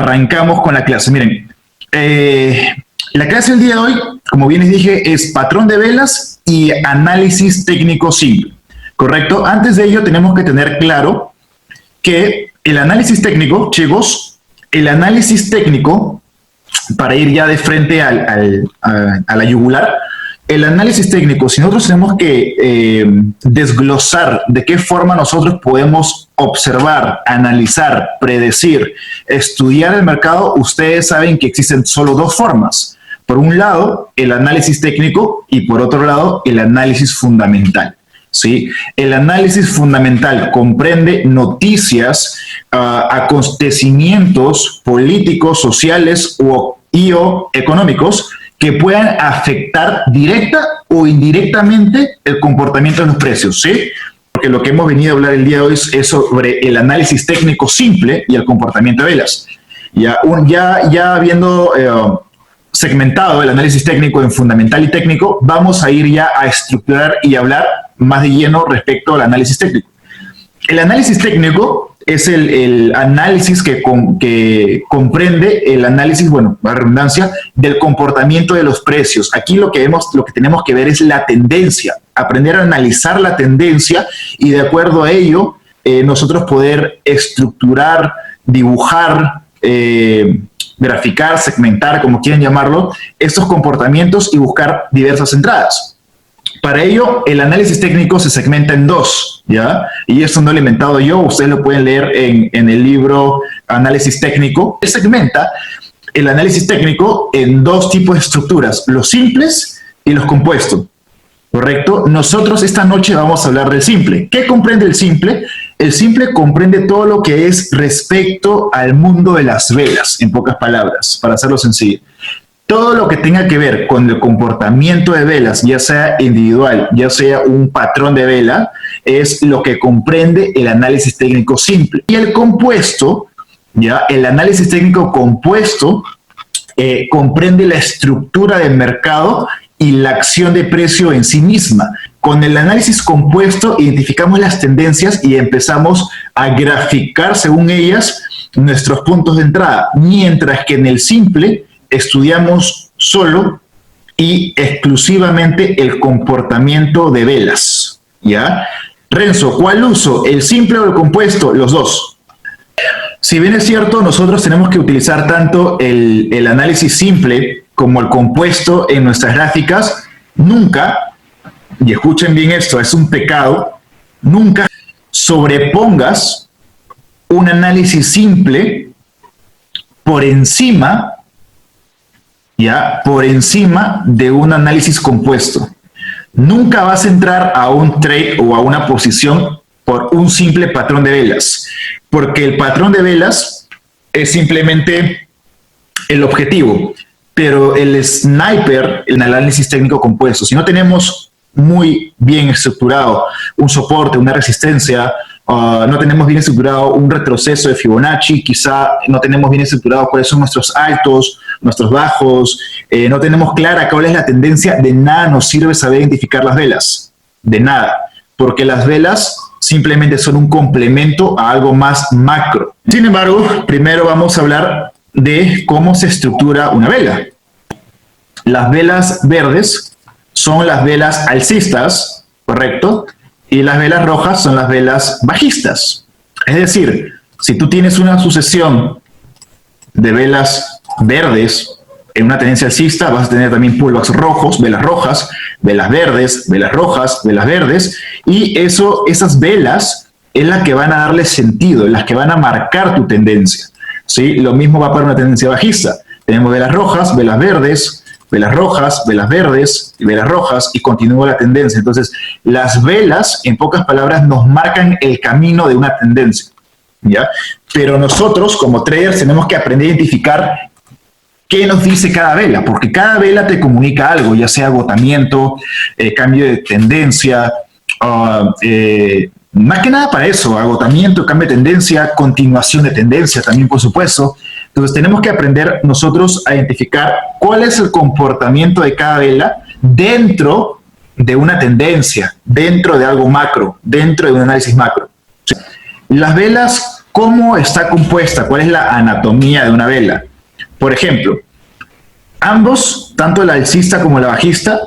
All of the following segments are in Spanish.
arrancamos con la clase. Miren, la clase del día de hoy, como bien les dije, es patrón de velas y análisis técnico simple, ¿correcto? Antes de ello tenemos que tener claro que el análisis técnico, chicos, el análisis técnico, para ir ya de frente a la yugular, el análisis técnico, si nosotros tenemos que desglosar de qué forma nosotros podemos observar, analizar, predecir, estudiar el mercado, ustedes saben que existen solo dos formas. Por un lado, el análisis técnico y por otro lado, el análisis fundamental. ¿Sí? El análisis fundamental comprende noticias, acontecimientos políticos, sociales o económicos que puedan afectar directa o indirectamente el comportamiento de los precios, ¿sí? Porque lo que hemos venido a hablar el día de hoy es sobre el análisis técnico simple y el comportamiento de velas. Ya habiendo segmentado el análisis técnico en fundamental y técnico, vamos a ir ya a estructurar y hablar más de lleno respecto al análisis técnico. El análisis técnico es el análisis que comprende el análisis, bueno, la redundancia, del comportamiento de los precios. Aquí lo que tenemos que ver es la tendencia, aprender a analizar la tendencia y de acuerdo a ello nosotros poder estructurar, dibujar, graficar, segmentar, como quieran llamarlo, estos comportamientos y buscar diversas entradas. Para ello, el análisis técnico se segmenta en dos, ¿ya? Y esto no lo he inventado yo, ustedes lo pueden leer en el libro Análisis Técnico. Se segmenta el análisis técnico en dos tipos de estructuras, los simples y los compuestos, ¿correcto? Nosotros esta noche vamos a hablar del simple. ¿Qué comprende el simple? El simple comprende todo lo que es respecto al mundo de las velas, en pocas palabras, para hacerlo sencillo. Todo lo que tenga que ver con el comportamiento de velas, ya sea individual, ya sea un patrón de vela, es lo que comprende el análisis técnico simple. Y el compuesto, ya, el análisis técnico compuesto, comprende la estructura del mercado y la acción de precio en sí misma. Con el análisis compuesto identificamos las tendencias y empezamos a graficar según ellas nuestros puntos de entrada, mientras que en el simple estudiamos solo y exclusivamente el comportamiento de velas, ¿ya? Renzo, ¿cuál uso? ¿El simple o el compuesto? Los dos. Si bien es cierto, nosotros tenemos que utilizar tanto el análisis simple como el compuesto en nuestras gráficas, nunca, y escuchen bien esto, es un pecado, nunca sobrepongas un análisis simple por encima de un análisis compuesto. Nunca vas a entrar a un trade o a una posición por un simple patrón de velas, porque el patrón de velas es simplemente el objetivo, pero el sniper, el análisis técnico compuesto, si no tenemos muy bien estructurado un soporte, una resistencia, no tenemos bien estructurado un retroceso de Fibonacci, quizá no tenemos bien estructurado cuáles son nuestros altos, nuestros bajos, no tenemos clara cuál es la tendencia, de nada nos sirve saber identificar las velas, de nada, porque las velas simplemente son un complemento a algo más macro. Sin embargo, primero vamos a hablar de cómo se estructura una vela. Las velas verdes son las velas alcistas, ¿correcto? Y las velas rojas son las velas bajistas. Es decir, si tú tienes una sucesión de velas verdes en una tendencia alcista, vas a tener también pullbacks rojos, velas rojas, velas verdes, velas rojas, velas verdes, y esas velas es las que van a darle sentido, las que van a marcar tu tendencia, ¿sí? Lo mismo va para una tendencia bajista. Tenemos velas rojas, velas verdes, velas rojas, velas verdes, velas rojas, y continúa la tendencia. Entonces, las velas, en pocas palabras, nos marcan el camino de una tendencia, ¿ya? Pero nosotros, como traders, tenemos que aprender a identificar qué nos dice cada vela, porque cada vela te comunica algo, ya sea agotamiento, cambio de tendencia, más que nada para eso, agotamiento, cambio de tendencia, continuación de tendencia también, por supuesto. Entonces tenemos que aprender nosotros a identificar cuál es el comportamiento de cada vela dentro de una tendencia, dentro de algo macro, dentro de un análisis macro. Las velas ¿cómo está compuesta? ¿Cuál es la anatomía de una vela? Por ejemplo, ambos, tanto el alcista como la bajista,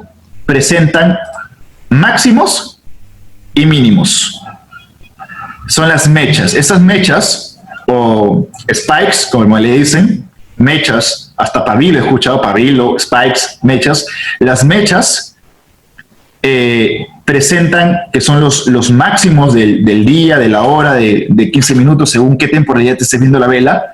presentan máximos y mínimos. Son las mechas. Esas mechas, o spikes, como le dicen, mechas, hasta pabilo he escuchado, pabilo, spikes, mechas. Las mechas presentan que son los máximos del día, de la hora, de 15 minutos, según qué temporalidad te esté viendo la vela.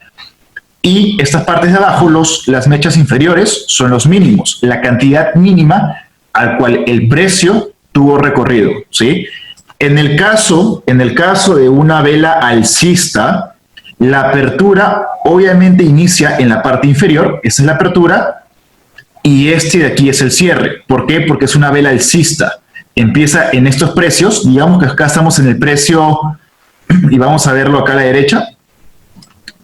Y estas partes de abajo, las mechas inferiores, son los mínimos, la cantidad mínima al cual el precio tuvo recorrido, ¿sí? En el caso de una vela alcista, la apertura obviamente inicia en la parte inferior, esa es la apertura, y este de aquí es el cierre. ¿Por qué? Porque es una vela alcista. Empieza en estos precios, digamos que acá estamos en el precio, y vamos a verlo acá a la derecha.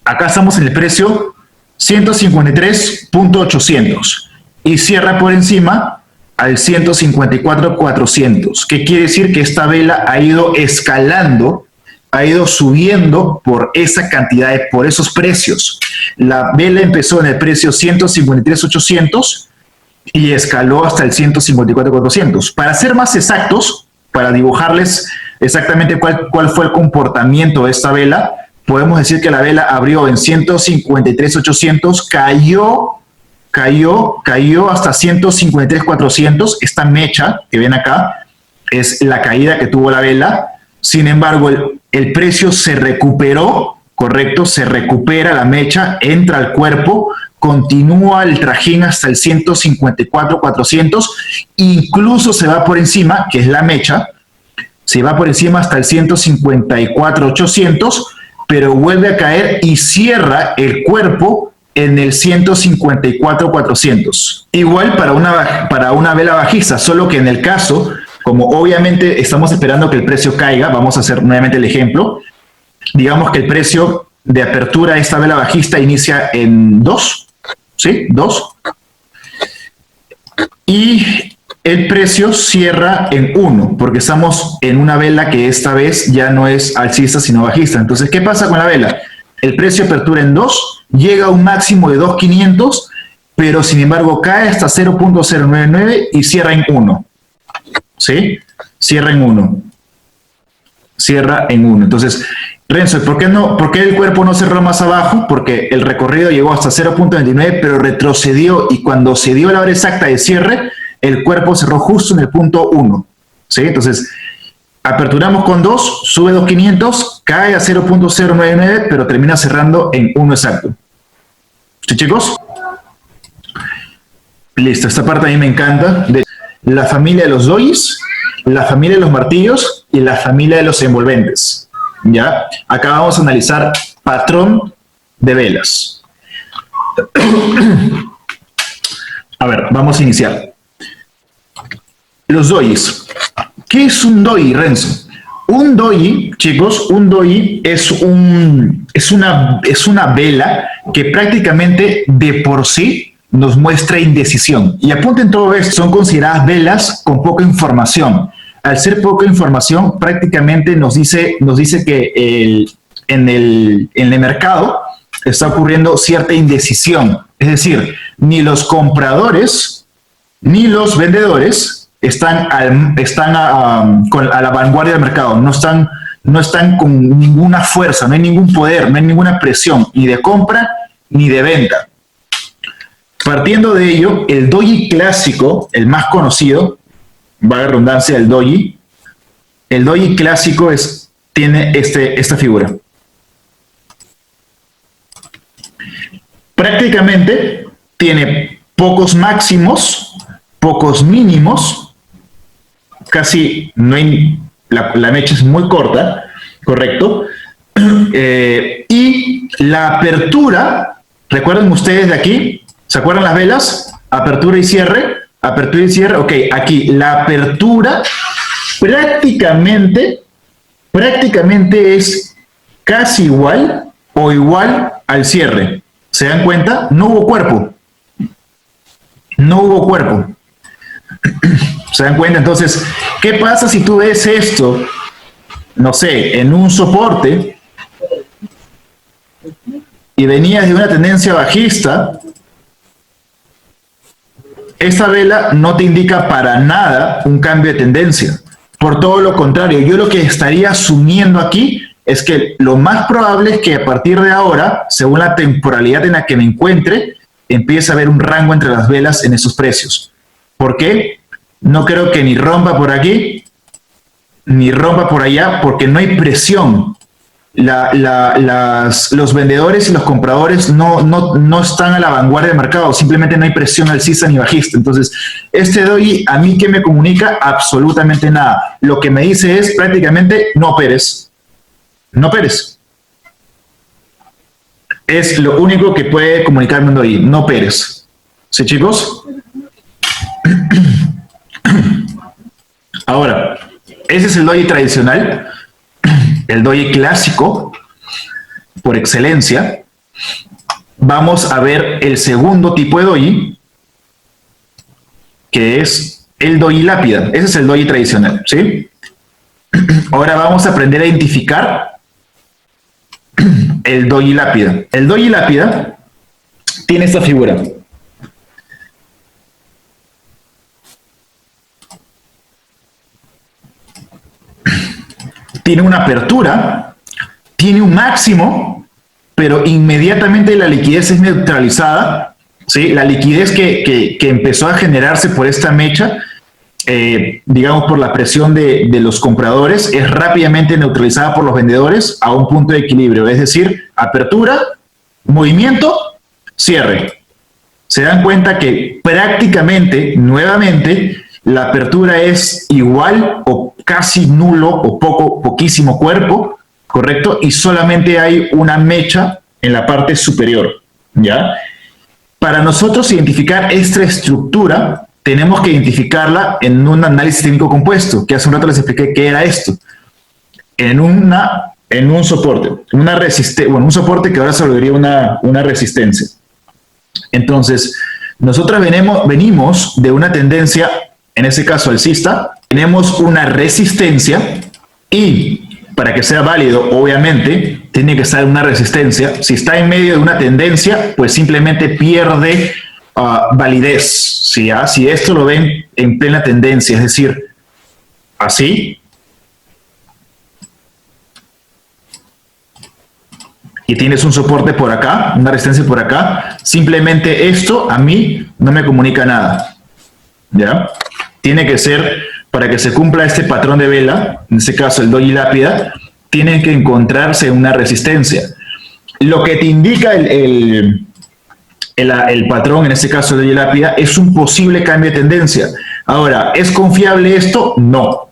Acá estamos en el precio 153.800 y cierra por encima al 154.400. ¿Qué quiere decir? Que esta vela ha ido escalando, ha ido subiendo por esa cantidad, por esos precios. La vela empezó en el precio 153.800 y escaló hasta el 154.400. Para ser más exactos, para dibujarles exactamente cuál fue el comportamiento de esta vela, podemos decir que la vela abrió en 153.800, cayó hasta 153.400. Esta mecha que ven acá es la caída que tuvo la vela. Sin embargo, el precio se recuperó, correcto, se recupera la mecha, entra al cuerpo, continúa el trajín hasta el 154.400, incluso se va por encima, que es la mecha, se va por encima hasta el 154.800, pero vuelve a caer y cierra el cuerpo en el 154.400. Igual para una vela bajista, solo que en el caso, como obviamente estamos esperando que el precio caiga, vamos a hacer nuevamente el ejemplo. Digamos que el precio de apertura de esta vela bajista inicia en 2, ¿sí? 2. Y el precio cierra en 1, porque estamos en una vela que esta vez ya no es alcista, sino bajista. Entonces, ¿qué pasa con la vela? El precio apertura en 2, llega a un máximo de 2.500, pero sin embargo cae hasta 0.099 y cierra en 1. ¿Sí? Cierra en 1. Cierra en 1. Entonces, Renzo, ¿por qué el cuerpo no cerró más abajo? Porque el recorrido llegó hasta 0.29, pero retrocedió, y cuando se dio la hora exacta de cierre, el cuerpo cerró justo en el punto 1. ¿Sí? Entonces, aperturamos con 2, sube 2.500, cae a 0.099, pero termina cerrando en 1 exacto. ¿Sí, chicos? Listo, esta parte a mí me encanta. La familia de los dois, la familia de los martillos y la familia de los envolventes. ¿Ya? Acá vamos a analizar patrón de velas. A ver, vamos a iniciar. Los dois. ¿Qué es un doi, Renzo? Un doi, chicos, un doi es una vela que prácticamente de por sí nos muestra indecisión. Y apunten todo esto, son consideradas velas con poca información. Al ser poca información, prácticamente nos dice que en el mercado está ocurriendo cierta indecisión. Es decir, ni los compradores ni los vendedores están a la vanguardia del mercado, no están con ninguna fuerza, no hay ningún poder, no hay ninguna presión, ni de compra ni de venta. Partiendo de ello, el doji clásico, el más conocido, valga la redundancia, el doji clásico tiene esta figura. Prácticamente tiene pocos máximos, pocos mínimos, casi no hay, la mecha es muy corta, correcto, y la apertura, recuerden ustedes de aquí, ¿se acuerdan las velas? Apertura y cierre, ok, aquí la apertura prácticamente es casi igual o igual al cierre. ¿Se dan cuenta? No hubo cuerpo. ¿Se dan cuenta? Entonces, ¿qué pasa si tú ves esto, no sé, en un soporte y venías de una tendencia bajista, esta vela no te indica para nada un cambio de tendencia. Por todo lo contrario, yo lo que estaría asumiendo aquí es que lo más probable es que a partir de ahora, según la temporalidad en la que me encuentre, empiece a haber un rango entre las velas en esos precios. ¿Por qué? No creo que ni rompa por aquí, ni rompa por allá, porque no hay presión. Los vendedores y los compradores no están a la vanguardia del mercado, simplemente no hay presión alcista ni bajista. Entonces, este doji, ¿a mí qué me comunica? Absolutamente nada. Lo que me dice es prácticamente no operes. No operes. Es lo único que puede comunicarme un doji, no operes. ¿Sí, chicos? Ahora, ese es el doji tradicional, el doji clásico, por excelencia. Vamos a ver el segundo tipo de doji, que es el doji lápida. Ese es el doji tradicional, ¿sí? Ahora vamos a aprender a identificar el doji lápida. El doji lápida tiene esta figura. Tiene una apertura, tiene un máximo, pero inmediatamente la liquidez es neutralizada, ¿sí? La liquidez que empezó a generarse por esta mecha, digamos por la presión de los compradores, es rápidamente neutralizada por los vendedores a un punto de equilibrio, es decir, apertura, movimiento, cierre. Se dan cuenta que prácticamente, nuevamente, la apertura es igual o casi nulo o poquísimo cuerpo, ¿correcto? Y solamente hay una mecha en la parte superior, ¿ya? Para nosotros identificar esta estructura, tenemos que identificarla en un análisis técnico compuesto, que hace un rato les expliqué qué era esto. En un soporte, un soporte que ahora se volvería una resistencia. Entonces, nosotros venimos de una tendencia, en ese caso alcista, tenemos una resistencia y para que sea válido, obviamente, tiene que estar una resistencia. Si está en medio de una tendencia, pues simplemente pierde validez. ¿Sí? Si esto lo ven en plena tendencia, es decir, así, y tienes un soporte por acá, una resistencia por acá, simplemente esto a mí no me comunica nada. ¿Ya? Tiene que ser, para que se cumpla este patrón de vela, en este caso el doji lápida, tiene que encontrarse una resistencia. Lo que te indica el patrón, en este caso el doji lápida, es un posible cambio de tendencia. Ahora, ¿es confiable esto? No,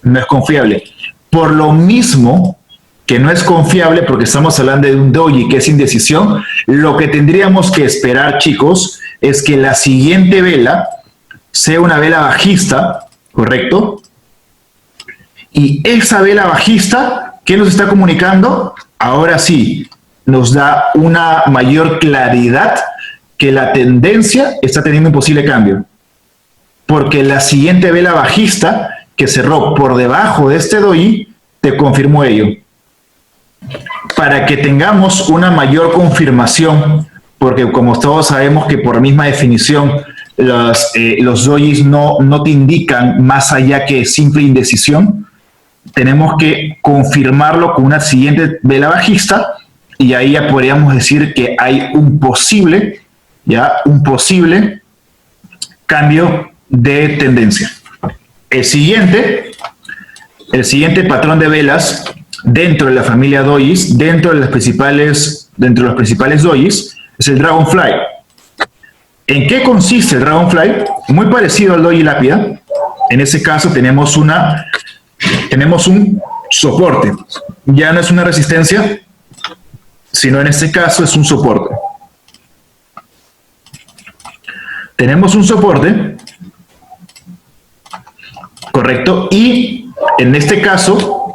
no es confiable. Por lo mismo que no es confiable, porque estamos hablando de un doji que es indecisión, lo que tendríamos que esperar, chicos, es que la siguiente vela sea una vela bajista, ¿correcto? Y esa vela bajista, ¿qué nos está comunicando? Ahora sí, nos da una mayor claridad que la tendencia está teniendo un posible cambio. Porque la siguiente vela bajista, que cerró por debajo de este doji, te confirmó ello. Para que tengamos una mayor confirmación, porque como todos sabemos que por misma definición, los dojis no te indican más allá que simple indecisión, tenemos que confirmarlo con una siguiente vela bajista y ahí ya podríamos decir que hay un posible cambio de tendencia. El siguiente patrón de velas dentro de la familia dojis, dentro de los principales dojis, es el Dragonfly. ¿En qué consiste el Dragonfly? Muy parecido al doji lápida. En ese caso tenemos un soporte. Ya no es una resistencia, sino en este caso es un soporte. Tenemos un soporte, correcto, y en este caso,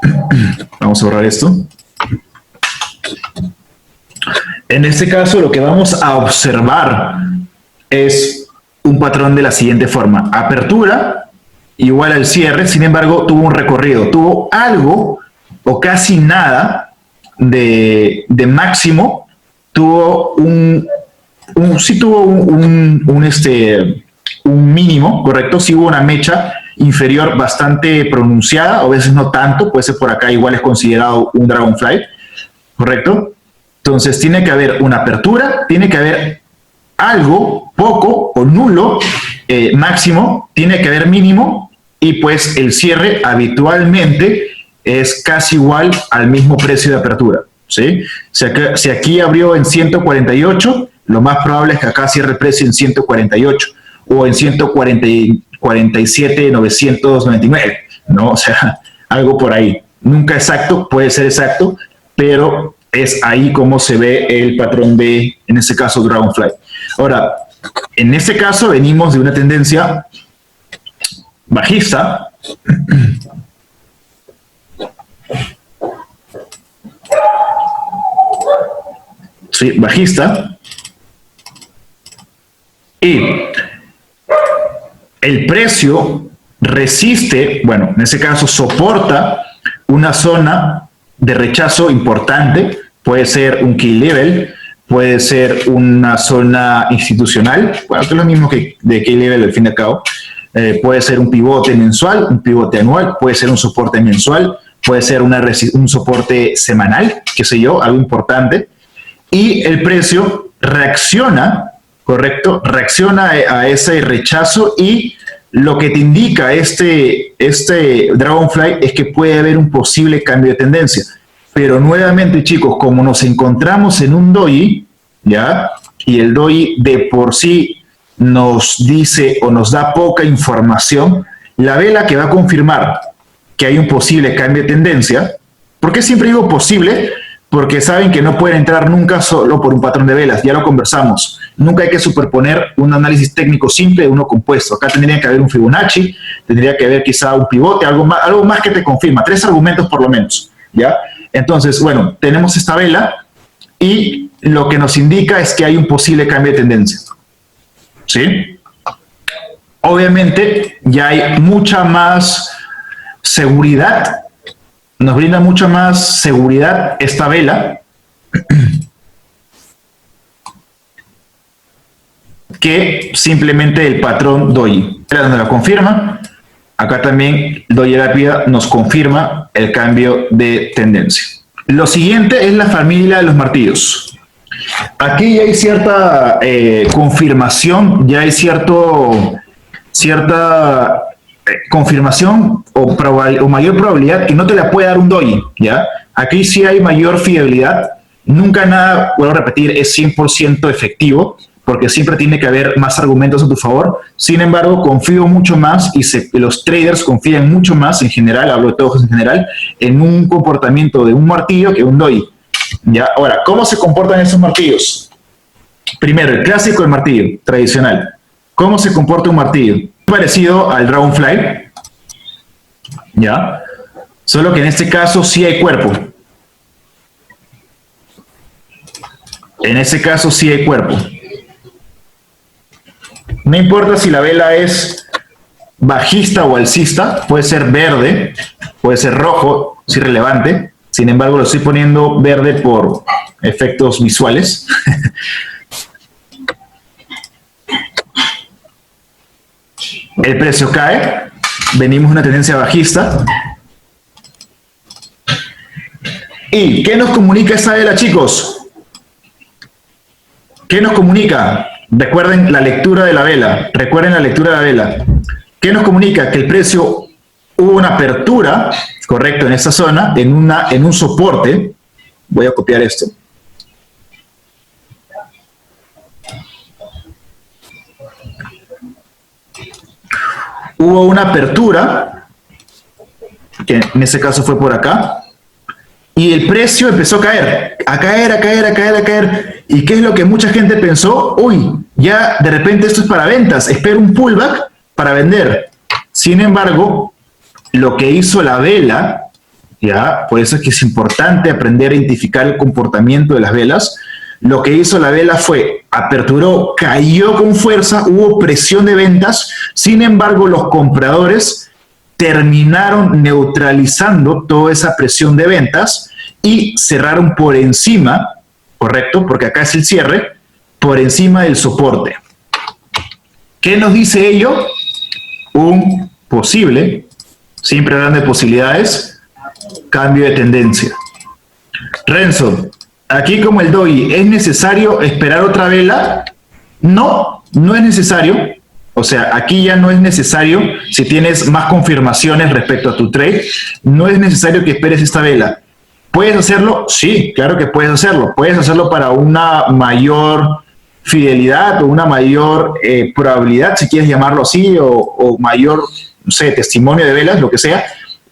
vamos a borrar esto. En este caso lo que vamos a observar es un patrón de la siguiente forma. Apertura igual al cierre, sin embargo, tuvo un recorrido. Tuvo algo o casi nada de máximo tuvo sí tuvo un mínimo, ¿correcto? Sí hubo una mecha inferior bastante pronunciada, o a veces no tanto, puede ser por acá, igual es considerado un Dragonfly, ¿correcto? Entonces tiene que haber una apertura, tiene que haber algo, poco o nulo, máximo, tiene que haber mínimo, y pues el cierre habitualmente es casi igual al mismo precio de apertura, ¿sí? Si aquí abrió en 148, lo más probable es que acá cierre el precio en 148 o en 147,999, ¿no? O sea, algo por ahí. Nunca exacto, puede ser exacto, pero es ahí como se ve el patrón de, en este caso, Dragonfly. Ahora, en este caso venimos de una tendencia bajista, sí, bajista, y el precio resiste, bueno, en ese caso soporta una zona de rechazo importante, puede ser un key level, puede ser una zona institucional, bueno, que es lo mismo que de key level al fin y al cabo, puede ser un pivote mensual, un pivote anual, puede ser un soporte mensual, puede ser un soporte semanal, qué sé yo, algo importante, y el precio reacciona, ¿correcto? Reacciona a ese rechazo, y lo que te indica este Dragonfly es que puede haber un posible cambio de tendencia. Pero nuevamente, chicos, como nos encontramos en un doji, ¿ya? Y el doji de por sí nos dice o nos da poca información, la vela que va a confirmar que hay un posible cambio de tendencia, ¿por qué siempre digo posible? Porque saben que no pueden entrar nunca solo por un patrón de velas, ya lo conversamos. Nunca hay que superponer un análisis técnico simple de uno compuesto. Acá tendría que haber un Fibonacci, tendría que haber quizá un pivote, algo más que te confirma, 3 argumentos por lo menos, ¿ya? Entonces, bueno, tenemos esta vela y lo que nos indica es que hay un posible cambio de tendencia, ¿sí? Obviamente ya hay mucha más seguridad, nos brinda mucha más seguridad esta vela que simplemente el patrón doji. Nos la confirma. Acá también doji rápida nos confirma el cambio de tendencia. Lo siguiente es la familia de los martillos. Aquí ya hay cierta confirmación, ya hay cierta confirmación o mayor probabilidad que no te la puede dar un doji, ¿ya? Aquí sí hay mayor fiabilidad. Nunca nada, vuelvo a repetir, es 100% efectivo, porque siempre tiene que haber más argumentos a tu favor. Sin embargo, confío mucho más, y los traders confían mucho más en general, hablo de todos en general, en un comportamiento de un martillo que un doji, ¿ya? Ahora, ¿cómo se comportan esos martillos? Primero, el clásico del martillo, tradicional. ¿Cómo se comporta un martillo? Parecido al Dragonfly, ¿ya? Solo que en este caso sí hay cuerpo. En este caso sí hay cuerpo. No importa si la vela es bajista o alcista, puede ser verde, puede ser rojo, es irrelevante. Sin embargo, lo estoy poniendo verde por efectos visuales. El precio cae, venimos de una tendencia bajista. ¿Y qué nos comunica esta vela, chicos? ¿Qué nos comunica? Recuerden la lectura de la vela, ¿Qué nos comunica? Que el precio hubo una apertura, correcto, en esta zona, en un soporte. Voy a copiar esto. Hubo una apertura, que en este caso fue por acá, y el precio empezó a caer. ¿Y qué es lo que mucha gente pensó? Uy, ya de repente esto es para ventas, espero un pullback para vender. Sin embargo, lo que hizo la vela, ya, por eso es que es importante aprender a identificar el comportamiento de las velas. Lo que hizo la vela fue, aperturó, cayó con fuerza, hubo presión de ventas. Sin embargo, los compradores terminaron neutralizando toda esa presión de ventas y cerraron por encima ¿correcto? Porque acá es el cierre, por encima del soporte. ¿Qué nos dice ello? Un posible, siempre hablando de posibilidades, cambio de tendencia. Renzo, aquí como el doji, ¿es necesario esperar otra vela? No, no es necesario. O sea, aquí ya no es necesario, si tienes más confirmaciones respecto a tu trade, no es necesario que esperes esta vela. ¿Puedes hacerlo? Sí, claro que puedes hacerlo. Puedes hacerlo para una mayor fidelidad o una mayor probabilidad, si quieres llamarlo así, o mayor, no sé, testimonio de velas, lo que sea.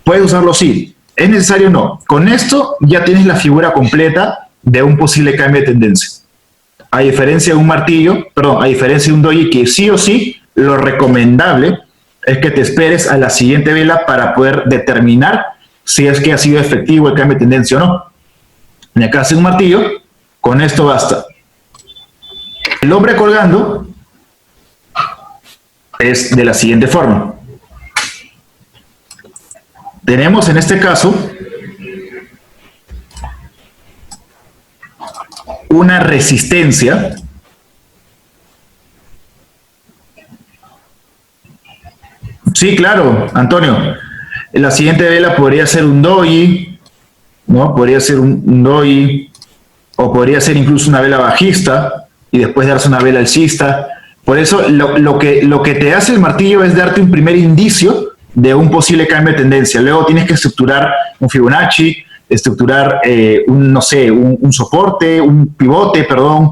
Puedes usarlo sí. ¿Es necesario? No. Con esto ya tienes la figura completa de un posible cambio de tendencia. A diferencia de un martillo, perdón, a diferencia de un doji que sí o sí, lo recomendable es que te esperes a la siguiente vela para poder determinar si es que ha sido efectivo el cambio de tendencia o no. En el caso de un martillo, con esto basta. El hombre colgando es de la siguiente forma. Tenemos en este caso una resistencia Sí, claro, Antonio. La siguiente vela podría ser un doji, ¿no? Podría ser un doji, o podría ser incluso una vela bajista y después darse una vela alcista. Por eso lo que te hace el martillo es darte un primer indicio de un posible cambio de tendencia. Luego tienes que estructurar un Fibonacci, estructurar un soporte, un pivote, perdón,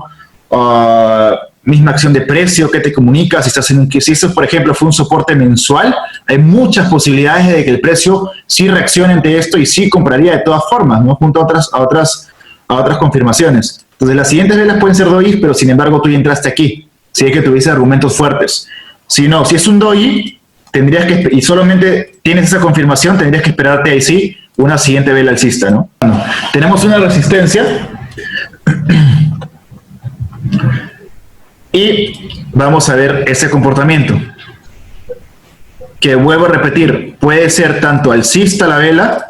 misma acción de precio que te comunica. Si eso, por ejemplo, fue un soporte mensual, hay muchas posibilidades de que el precio sí reaccione ante esto y sí compraría de todas formas, ¿no? Junto a otras confirmaciones. Entonces, las siguientes velas pueden ser doji, pero sin embargo tú ya entraste aquí, si es que tuviese argumentos fuertes. Si no, si es un doji, y solamente tienes esa confirmación, tendrías que esperarte ahí sí una siguiente vela alcista, ¿no? Bueno, tenemos una resistencia y vamos a ver ese comportamiento, que vuelvo a repetir, puede ser tanto alcista la vela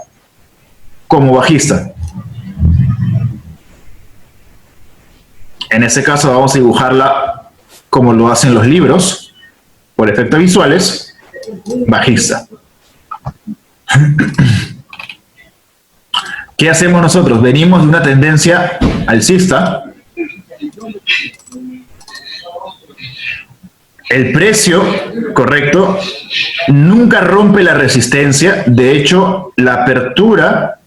como bajista. En ese caso vamos a dibujarla como lo hacen los libros, por efectos visuales, bajista. ¿Qué hacemos nosotros? Venimos de una tendencia alcista. El precio, correcto, nunca rompe la resistencia. De hecho, la apertura,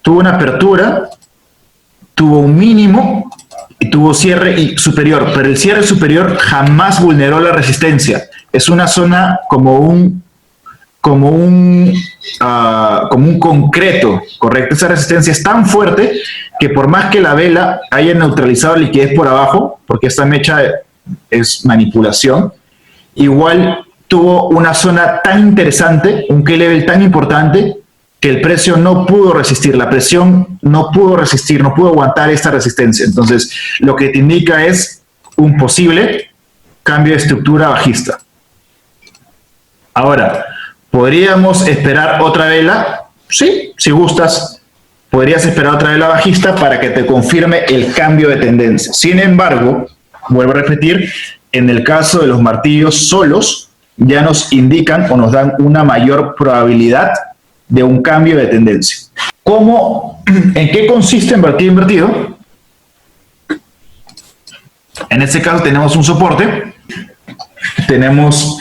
tuvo una apertura, tuvo un mínimo y tuvo cierre superior, pero el cierre superior jamás vulneró la resistencia. Es una zona como un concreto, ¿correcto? Esa resistencia es tan fuerte que por más que la vela haya neutralizado liquidez por abajo, porque esta mecha es manipulación, igual tuvo una zona tan interesante, un key level tan importante, que el precio no pudo resistir, la presión no pudo resistir, no pudo aguantar esta resistencia. Entonces, lo que te indica es un posible cambio de estructura bajista. Ahora, ¿podríamos esperar otra vela? Sí, si gustas, podrías esperar otra vela bajista para que te confirme el cambio de tendencia. Sin embargo, vuelvo a repetir, en el caso de los martillos solos, ya nos indican o nos dan una mayor probabilidad de un cambio de tendencia. ¿En qué consiste el martillo invertido? En este caso tenemos un soporte, tenemos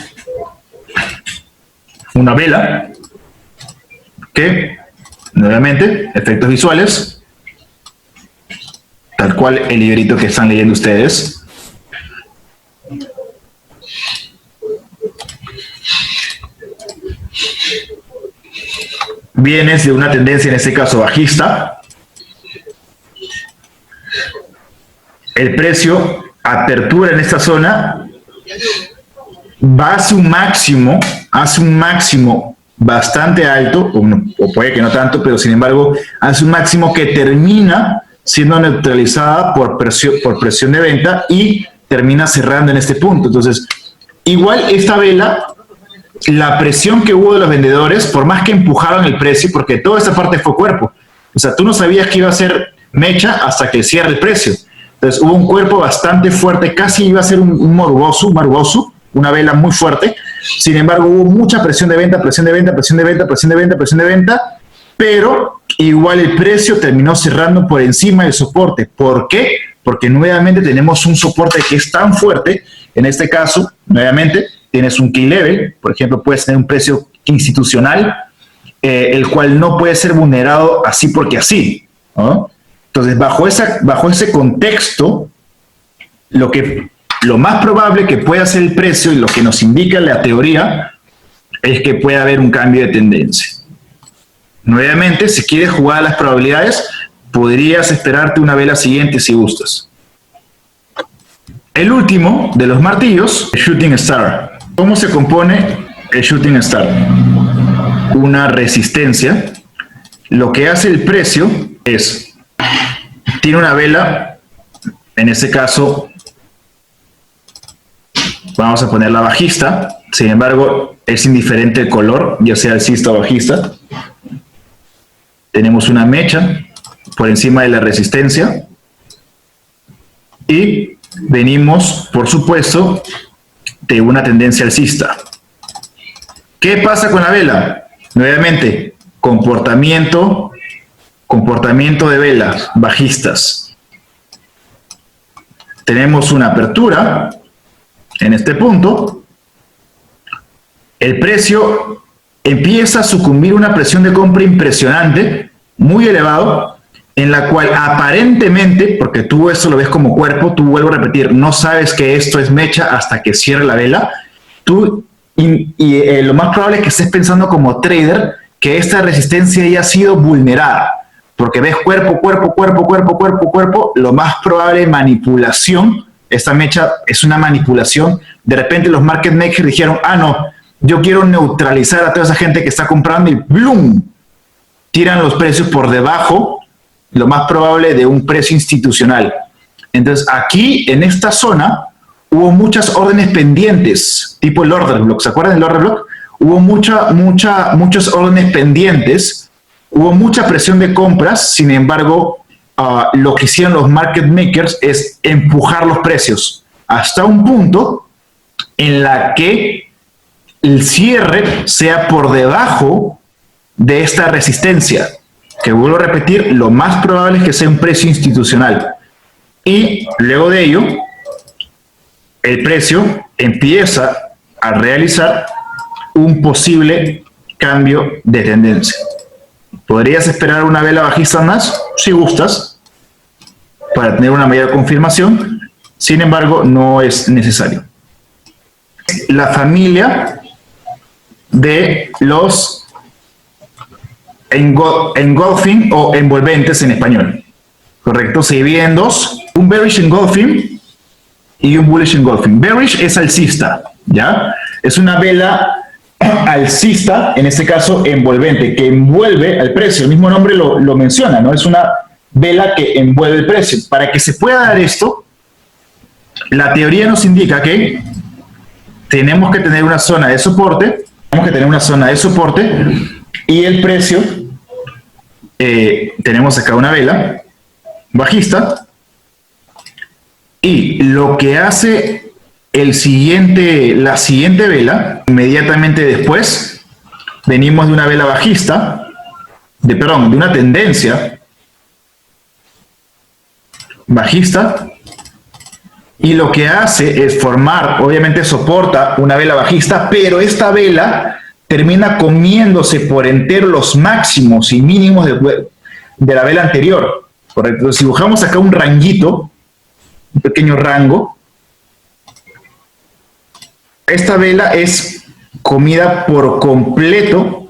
una vela que, nuevamente, efectos visuales, tal cual el librito que están leyendo ustedes. Vienes de una tendencia, en este caso bajista. El precio, apertura en esta zona, va hacia un máximo bastante alto, o puede que no tanto, pero sin embargo, hace un máximo que termina siendo neutralizada por presión de venta y termina cerrando en este punto. Entonces, igual esta vela, la presión que hubo de los vendedores, por más que empujaron el precio, porque toda esa parte fue cuerpo, o sea, tú no sabías que iba a ser mecha hasta que cierre el precio. Entonces hubo un cuerpo bastante fuerte, casi iba a ser un Marubozu, una vela muy fuerte. Sin embargo, hubo mucha presión de venta, presión de venta, presión de venta, presión de venta, presión de venta, pero igual el precio terminó cerrando por encima del soporte. ¿Por qué? Porque nuevamente tenemos un soporte que es tan fuerte. En este caso, nuevamente, tienes un key level, por ejemplo, puedes tener un precio institucional, el cual no puede ser vulnerado así porque así, ¿no? Entonces, bajo ese contexto, lo más probable que pueda ser el precio y lo que nos indica la teoría es que pueda haber un cambio de tendencia. Nuevamente, si quieres jugar a las probabilidades, podrías esperarte una vela siguiente si gustas. El último de los martillos, el Shooting Star. ¿Cómo se compone el Shooting Star? Una resistencia. Lo que hace el precio es, tiene una vela, en este caso, vamos a poner la bajista, sin embargo, es indiferente el color, ya sea alcista o bajista. Tenemos una mecha por encima de la resistencia y venimos, por supuesto, de una tendencia alcista. ¿Qué pasa con la vela? Nuevamente, comportamiento de velas bajistas. Tenemos una apertura en este punto. El precio empieza a sucumbir a una presión de compra impresionante, muy elevado, en la cual aparentemente, porque tú esto lo ves como cuerpo, tú, vuelvo a repetir, no sabes que esto es mecha hasta que cierre la vela, lo más probable es que estés pensando como trader que esta resistencia ya ha sido vulnerada, porque ves cuerpo, lo más probable es manipulación. Esta mecha es una manipulación. De repente los market makers dijeron, no, yo quiero neutralizar a toda esa gente que está comprando y ¡blum! Tiran los precios por debajo, lo más probable, de un precio institucional. Entonces aquí, en esta zona, hubo muchas órdenes pendientes, tipo el order block. ¿Se acuerdan del order block? Hubo muchas órdenes pendientes, hubo mucha presión de compras. Sin embargo, lo que hicieron los market makers es empujar los precios hasta un punto en la que el cierre sea por debajo de esta resistencia, que vuelvo a repetir, lo más probable es que sea un precio institucional. Y luego de ello, el precio empieza a realizar un posible cambio de tendencia. ¿Podrías esperar una vela bajista más? Si gustas, para tener una mayor confirmación. Sin embargo, no es necesario. La familia de los engulfing o envolventes en español. Correcto, se dividen en dos: un bearish engulfing y un bullish engulfing. Bearish es alcista, ¿ya? Es una vela alcista, en este caso envolvente, que envuelve al precio. El mismo nombre lo menciona, ¿no? Es una vela que envuelve el precio. Para que se pueda dar esto, la teoría nos indica que tenemos que tener una zona de soporte, y el precio, tenemos acá una vela bajista, y lo que hace la siguiente vela, inmediatamente después, venimos de una vela bajista, de una tendencia bajista, y lo que hace es formar, obviamente soporta una vela bajista, pero esta vela termina comiéndose por entero los máximos y mínimos de la vela anterior. Correcto. Entonces, si dibujamos acá un ranguito, un pequeño rango, esta vela es comida por completo,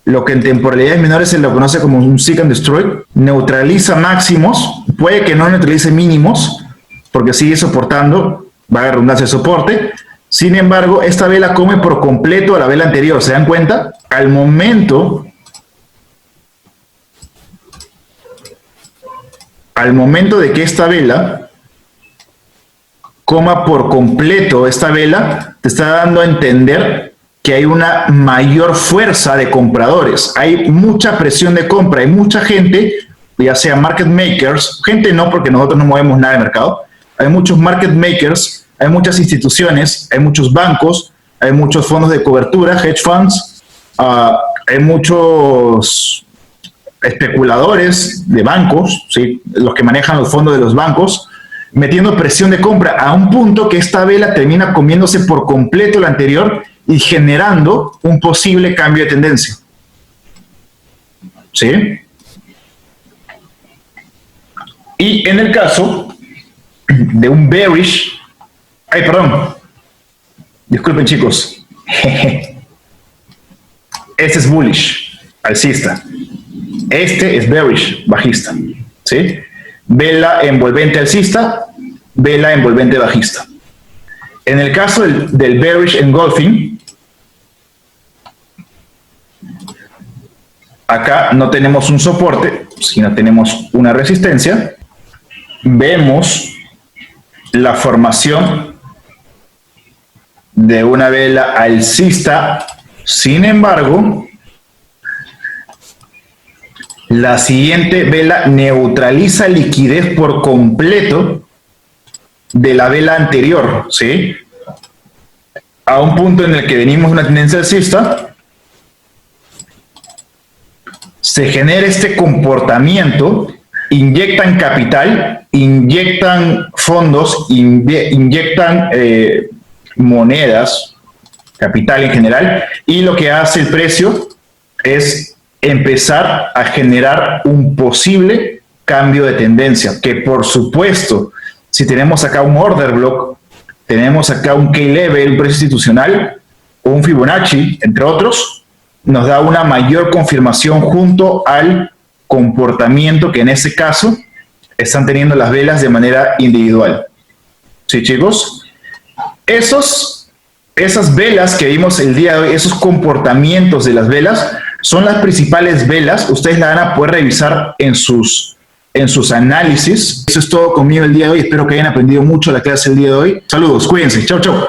lo que en temporalidades menores se lo conoce como un seek and destroy. Neutraliza máximos, puede que no neutralice mínimos, porque sigue soportando, va a redundancia de soporte. Sin embargo, esta vela come por completo a la vela anterior. ¿Se dan cuenta? Al momento de que esta vela coma por completo esta vela, te está dando a entender que hay una mayor fuerza de compradores. Hay mucha presión de compra, hay mucha gente ya sea market makers, gente no, porque nosotros no movemos nada de mercado, hay muchos market makers, hay muchas instituciones, hay muchos bancos, hay muchos fondos de cobertura, hedge funds, hay muchos especuladores de bancos, ¿sí? Los que manejan los fondos de los bancos, metiendo presión de compra a un punto que esta vela termina comiéndose por completo la anterior y generando un posible cambio de tendencia. ¿Sí? Y en el caso de un bearish, disculpen chicos, este es bullish, alcista, este es bearish, bajista, ¿sí? Vela envolvente alcista, vela envolvente bajista. En el caso del bearish engulfing, acá no tenemos un soporte, sino tenemos una resistencia. Vemos la formación de una vela alcista. Sin embargo, la siguiente vela neutraliza liquidez por completo de la vela anterior, ¿sí? A un punto en el que venimos una tendencia alcista, se genera este comportamiento, inyectan capital, inyectan fondos, inyectan monedas, capital en general, y lo que hace el precio es empezar a generar un posible cambio de tendencia, que por supuesto, si tenemos acá un order block, tenemos acá un K-level, un precio institucional, un Fibonacci, entre otros, nos da una mayor confirmación junto al comportamiento que en ese caso están teniendo las velas de manera individual. ¿Sí, chicos? Esas velas que vimos el día de hoy, esos comportamientos de las velas, son las principales velas. Ustedes la van a poder revisar en sus análisis. Eso es todo conmigo el día de hoy. Espero que hayan aprendido mucho la clase el día de hoy. Saludos, cuídense. Chau, chau.